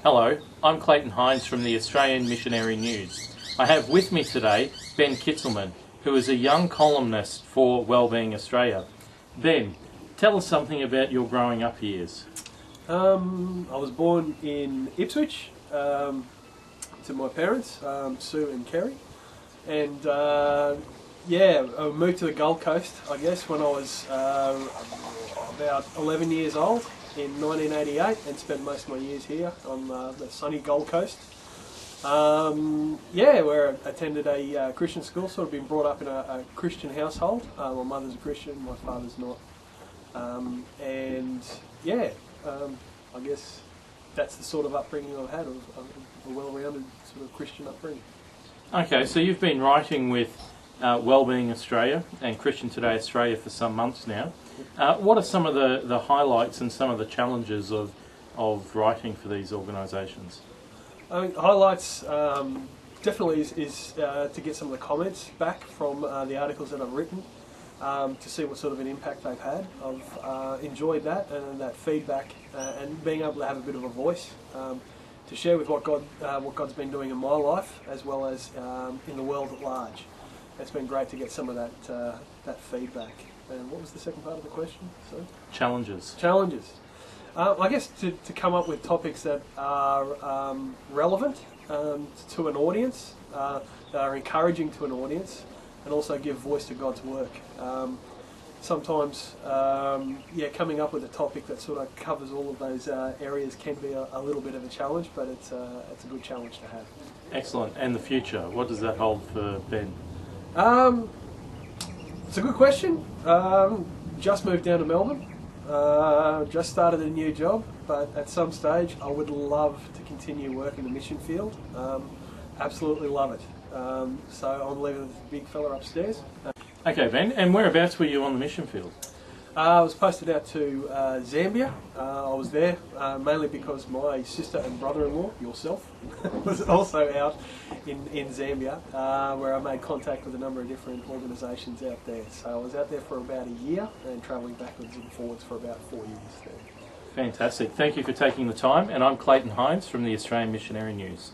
Hello, I'm Clayton Hinds from the Australian Missionary News. I have with me today Ben Kitzelman, who is a young columnist for Wellbeing Australia. Ben, tell us something about your growing up years. I was born in Ipswich to my parents, Sue and Kerry, and I moved to the Gold Coast, I guess, when I was about 11 years old in 1988, and spent most of my years here on the sunny Gold Coast. Where I attended a Christian school, sort of been brought up in a Christian household. My mother's a Christian, my father's not. I guess that's the sort of upbringing I've had, of a well-rounded sort of Christian upbringing. Okay, so you've been writing with Wellbeing Australia and Christian Today Australia for some months now. What are some of the highlights and some of the challenges of writing for these organisations? I think highlights definitely is to get some of the comments back from the articles that I've written, to see what sort of an impact they've had. I've enjoyed that and that feedback, and being able to have a bit of a voice to share with what God's been doing in my life, as well as in the world at large. It's been great to get some of that feedback. And what was the second part of the question? So? Challenges. Challenges. I guess to come up with topics that are relevant to an audience, that are encouraging to an audience, and also give voice to God's work. Sometimes, coming up with a topic that sort of covers all of those areas can be a little bit of a challenge, but it's a good challenge to have. Excellent. And the future, what does that hold for Ben? It's a good question. Just moved down to Melbourne. Just started a new job, but at some stage I would love to continue work in the mission field. Absolutely love it. So I'm leaving with the big fella upstairs. Okay, Ben, and whereabouts were you on the mission field? I was posted out to Zambia. I was there mainly because my sister and brother-in-law, yourself, was also out in Zambia, where I made contact with a number of different organisations out there. So I was out there for about a year and travelling backwards and forwards for about 4 years there. Fantastic. Thank you for taking the time, and I'm Clayton Hinds from the Australian Missionary News.